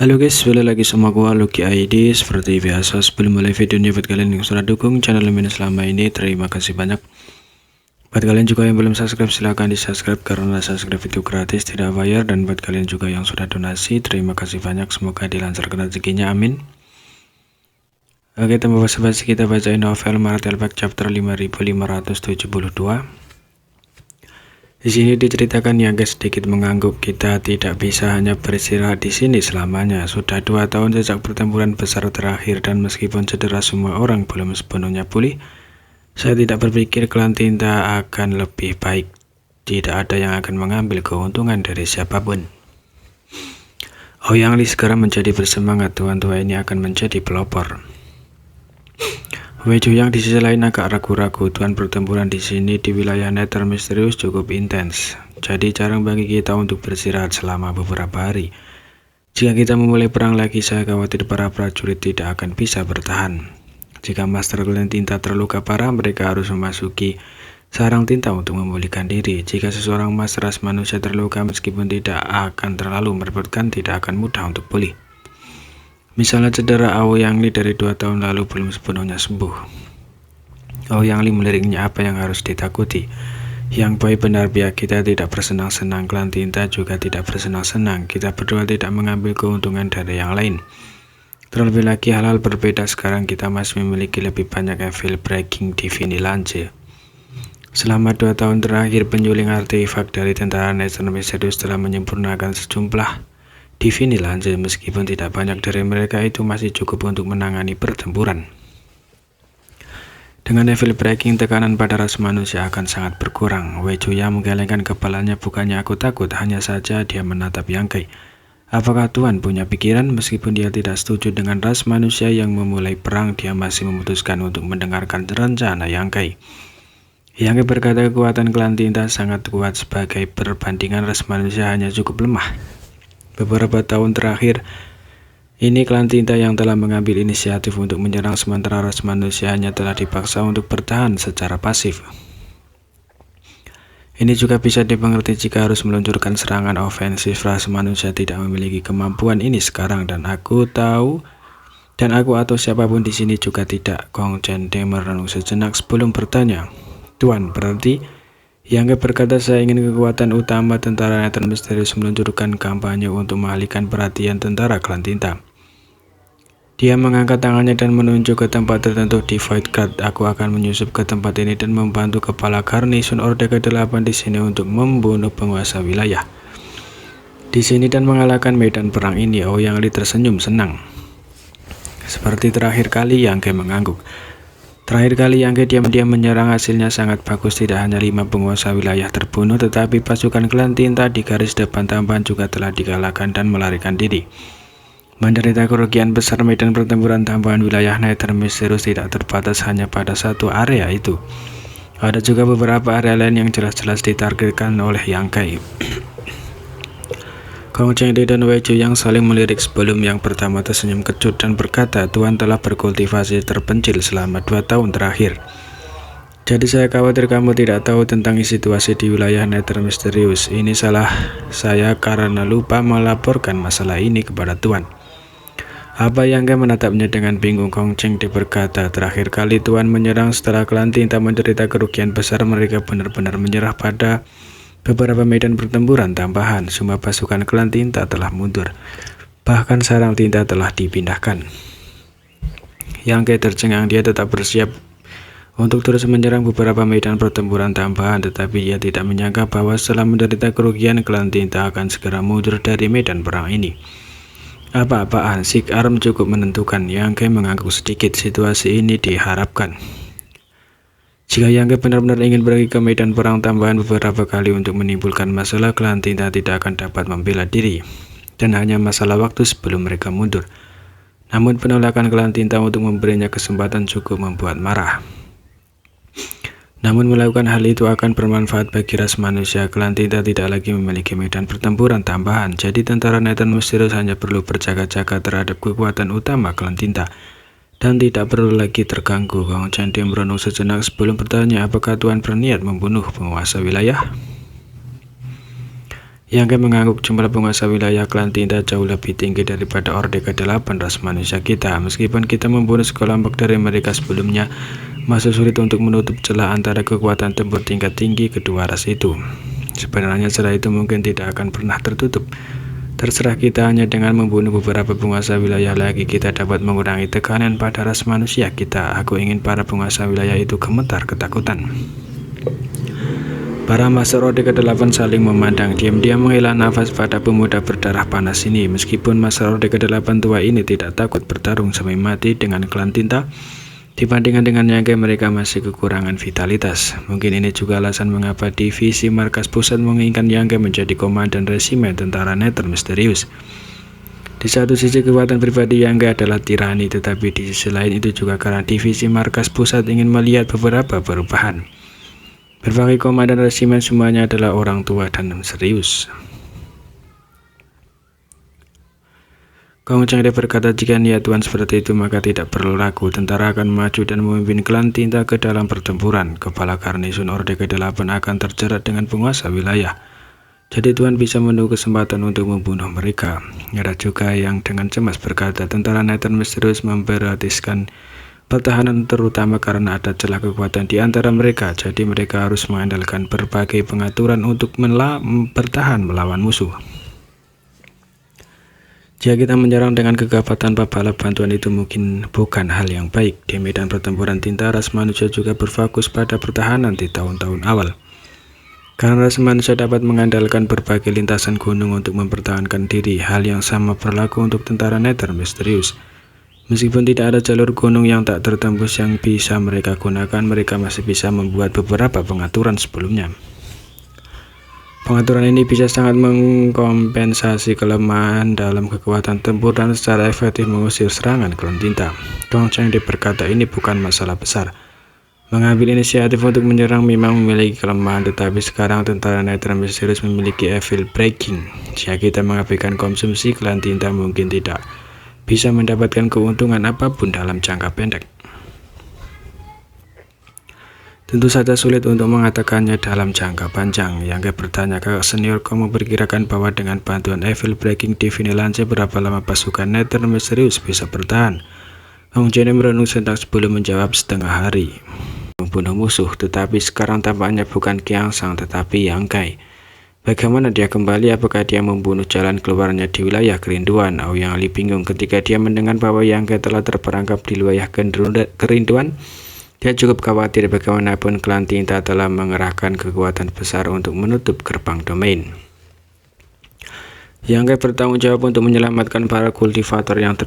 Halo guys, balik lagi sama gua Lucky ID. Seperti biasa, sebelum mulai videonya buat kalian yang sudah dukung channel ini selama ini, terima kasih banyak. Buat kalian juga yang belum subscribe, silahkan di subscribe karena subscribe itu gratis, tidak bayar. Dan buat kalian juga yang sudah donasi, terima kasih banyak, semoga dilancarkan rezekinya, amin. Oke, tanpa basa-basi kita bacain novel Martel Bak chapter 5572. Di sini diceritakan yang guys sedikit mengangguk, kita tidak bisa hanya beristirahat di sini selamanya. Sudah 2 tahun sejak pertempuran besar terakhir dan meskipun cedera semua orang belum sepenuhnya pulih, saya tidak berpikir klan Tinta akan lebih baik. Tidak ada yang akan mengambil keuntungan dari siapapun. Ouyang Li segera menjadi bersemangat, tuan tua ini akan menjadi pelopor. Wei Juyang di sisi lain agak ragu-ragu. Tuan, pertempuran di sini di wilayah Nether misterius cukup intens. Jadi jarang bagi kita untuk beristirahat selama beberapa hari. Jika kita memulai perang lagi, saya khawatir para prajurit tidak akan bisa bertahan. Jika Master Klan Tinta terluka parah, mereka harus memasuki sarang tinta untuk memulihkan diri. Jika seseorang mas ras manusia terluka, meskipun tidak akan terlalu merepotkan, tidak akan mudah untuk pulih. Misalnya cedera Ouyang Li dari 2 tahun lalu belum sepenuhnya sembuh. Ouyang Li meliriknya, apa yang harus ditakuti? Yang baik benar pihak kita tidak bersenang-senang, klan Tinta juga tidak bersenang-senang. Kita berdua tidak mengambil keuntungan dari yang lain. Terlebih lagi hal-hal berbeda sekarang, kita masih memiliki lebih banyak evil breaking di Vinilange. Selama 2 tahun terakhir, penyuling artefak dari tentara Nether misterius telah menyempurnakan sejumlah di Vinilange. Meskipun tidak banyak dari mereka, itu masih cukup untuk menangani pertempuran. Dengan evil breaking, tekanan pada ras manusia akan sangat berkurang. Wei Juyang menggelengkan kepalanya, bukannya aku takut, hanya saja dia menatap Yang Kai. Apakah Tuan punya pikiran? Meskipun dia tidak setuju dengan ras manusia yang memulai perang, dia masih memutuskan untuk mendengarkan rencana Yang Kai. Yang Kai berkata kekuatan klan Tinta sangat kuat, sebagai perbandingan ras manusia hanya cukup lemah. Beberapa tahun terakhir ini klan Tinta yang telah mengambil inisiatif untuk menyerang, sementara ras manusia hanya telah dipaksa untuk bertahan secara pasif. Ini juga bisa dimengerti jika harus meluncurkan serangan ofensif. Ras manusia tidak memiliki kemampuan ini sekarang, dan aku atau siapapun di sini juga tidak. Gong Chende merenung sejenak sebelum bertanya, Tuan, berarti Yang berkata saya ingin kekuatan utama tentara Nether misterius meluncurkan kampanye untuk mengalihkan perhatian tentara klan Tinta. Dia mengangkat tangannya dan menunjuk ke tempat tertentu di Void Guard. Aku akan menyusup ke tempat ini dan membantu kepala Garnison Orde ke-8 di sini untuk membunuh penguasa wilayah di sini dan mengalahkan medan perang ini. Ouyang Li tersenyum senang. Seperti terakhir kali, Yang Kai mengangguk. Terakhir kali Yang Kai diam-diam menyerang, hasilnya sangat bagus. Tidak hanya 5 penguasa wilayah terbunuh, tetapi pasukan klan Tinta di garis depan tambahan juga telah dikalahkan dan melarikan diri. Menderita kerugian besar, medan pertempuran tambahan wilayah Nether misterius tidak terbatas hanya pada satu area itu. Ada juga beberapa area lain yang jelas-jelas ditargetkan oleh Yang Kai. Gong Chende dan Wei Juyang saling melirik sebelum yang pertama tersenyum kecut dan berkata, Tuan telah berkultivasi terpencil selama 2 tahun terakhir. Jadi saya khawatir kamu tidak tahu tentang situasi di wilayah Nether misterius. Ini salah saya karena lupa melaporkan masalah ini kepada Tuan. Apa? Yang Kai menatapnya dengan bingung. Gong Chende berkata, terakhir kali Tuan menyerang setelah klan Tinta menderita kerugian besar, mereka benar-benar menyerah pada beberapa medan pertempuran tambahan. Semua pasukan klan Tinta telah mundur, bahkan sarang Tinta telah dipindahkan. Yang Kai tercengang, dia tetap bersiap untuk terus menyerang beberapa medan pertempuran tambahan, tetapi ia tidak menyangka bahwa setelah menderita kerugian, klan Tinta akan segera mundur dari medan perang ini. Apa-apaan, Sig Arm cukup menentukan. Yang Kai mengangguk sedikit. Situasi ini diharapkan. Jika Yang Kai benar-benar ingin pergi ke medan perang tambahan beberapa kali untuk menimbulkan masalah, klan Tinta tidak akan dapat membela diri, dan hanya masalah waktu sebelum mereka mundur. Namun penolakan klan Tinta untuk memberinya kesempatan cukup membuat marah. Namun melakukan hal itu akan bermanfaat bagi ras manusia. Klan Tinta tidak lagi memiliki medan pertempuran tambahan, jadi tentara Nether misterius hanya perlu berjaga-jaga terhadap kekuatan utama klan Tinta dan tidak perlu lagi terganggu. Gong Chende merenung sejenak sebelum bertanya, apakah Tuan berniat membunuh penguasa wilayah? Yang menganggap jumlah penguasa wilayah klan Tinta jauh lebih tinggi daripada Orde ke-8 ras manusia kita. Meskipun kita membunuh sekelompok dari mereka sebelumnya, masih sulit untuk menutup celah antara kekuatan tempur tingkat tinggi kedua ras itu. Sebenarnya celah itu mungkin tidak akan pernah tertutup. Terserah kita, hanya dengan membunuh beberapa penguasa wilayah lagi kita dapat mengurangi tekanan pada ras manusia kita. Aku ingin para penguasa wilayah itu gemetar ketakutan. Para Master Orde ke-8 saling memandang, diam-diam menghela nafas pada pemuda berdarah panas ini. Meskipun Master Orde ke-8 tua ini tidak takut bertarung sampai mati dengan klan Tinta, dibandingkan dengan Yangke mereka masih kekurangan vitalitas. Mungkin ini juga alasan mengapa divisi markas pusat menginginkan Yangke menjadi komandan resimen tentara Nether misterius. Di satu sisi kekuatan pribadi Yangke adalah tirani, tetapi di sisi lain itu juga karena divisi markas pusat ingin melihat beberapa perubahan. Berbagai komandan resimen semuanya adalah orang tua dan serius. Gong Cenghde berkata, jika niat Tuan seperti itu maka tidak perlu ragu, tentara akan maju dan memimpin klan Tinta ke dalam pertempuran. Kepala garnison Orde ke-8 akan terjerat dengan penguasa wilayah. Jadi Tuan bisa menunggu kesempatan untuk membunuh mereka. Ada juga yang dengan cemas berkata, tentara Nether misterius memprioritaskan pertahanan terutama karena ada celah kekuatan di antara mereka, jadi mereka harus mengandalkan berbagai pengaturan untuk bertahan melawan musuh. Jika kita menyerang dengan gegabah tanpa bala bantuan itu mungkin bukan hal yang baik. Di medan pertempuran Tinta, ras manusia juga berfokus pada pertahanan di tahun-tahun awal. Karena ras manusia dapat mengandalkan berbagai lintasan gunung untuk mempertahankan diri, hal yang sama berlaku untuk tentara Nether misterius. Meskipun tidak ada jalur gunung yang tak tertembus yang bisa mereka gunakan, mereka masih bisa membuat beberapa pengaturan sebelumnya. Pengaturan ini bisa sangat mengkompensasi kelemahan dalam kekuatan tempur dan secara efektif mengusir serangan klan Tinta. Gong Cenghde berkata, ini bukan masalah besar. Mengambil inisiatif untuk menyerang memang memiliki kelemahan, tetapi sekarang tentara Nether misterius memiliki evil breaking. Jika kita mengabaikan konsumsi, klan Tinta mungkin tidak bisa mendapatkan keuntungan apapun dalam jangka pendek. Tentu saja sulit untuk mengatakannya dalam jangka panjang. Yang bertanya, kakak senior, kamu memperkirakan bahwa dengan bantuan evil breaking di Vinilance berapa lama pasukan Nether misterius bisa bertahan? Gong Cenghde merenung sebentar sebelum menjawab, setengah hari. Membunuh musuh, tetapi sekarang tampaknya bukan Qiangshan tetapi Yangke. Bagaimana dia kembali? Apakah dia membunuh jalan keluarnya di wilayah kerinduan? Aoyang Li bingung ketika dia mendengar bahwa Yangke telah terperangkap di wilayah kerinduan. Dia cukup khawatir, bagaimanapun klan Tinta telah mengerahkan kekuatan besar untuk menutup gerbang domain. Yangke bertanggung jawab untuk menyelamatkan para kultivator yang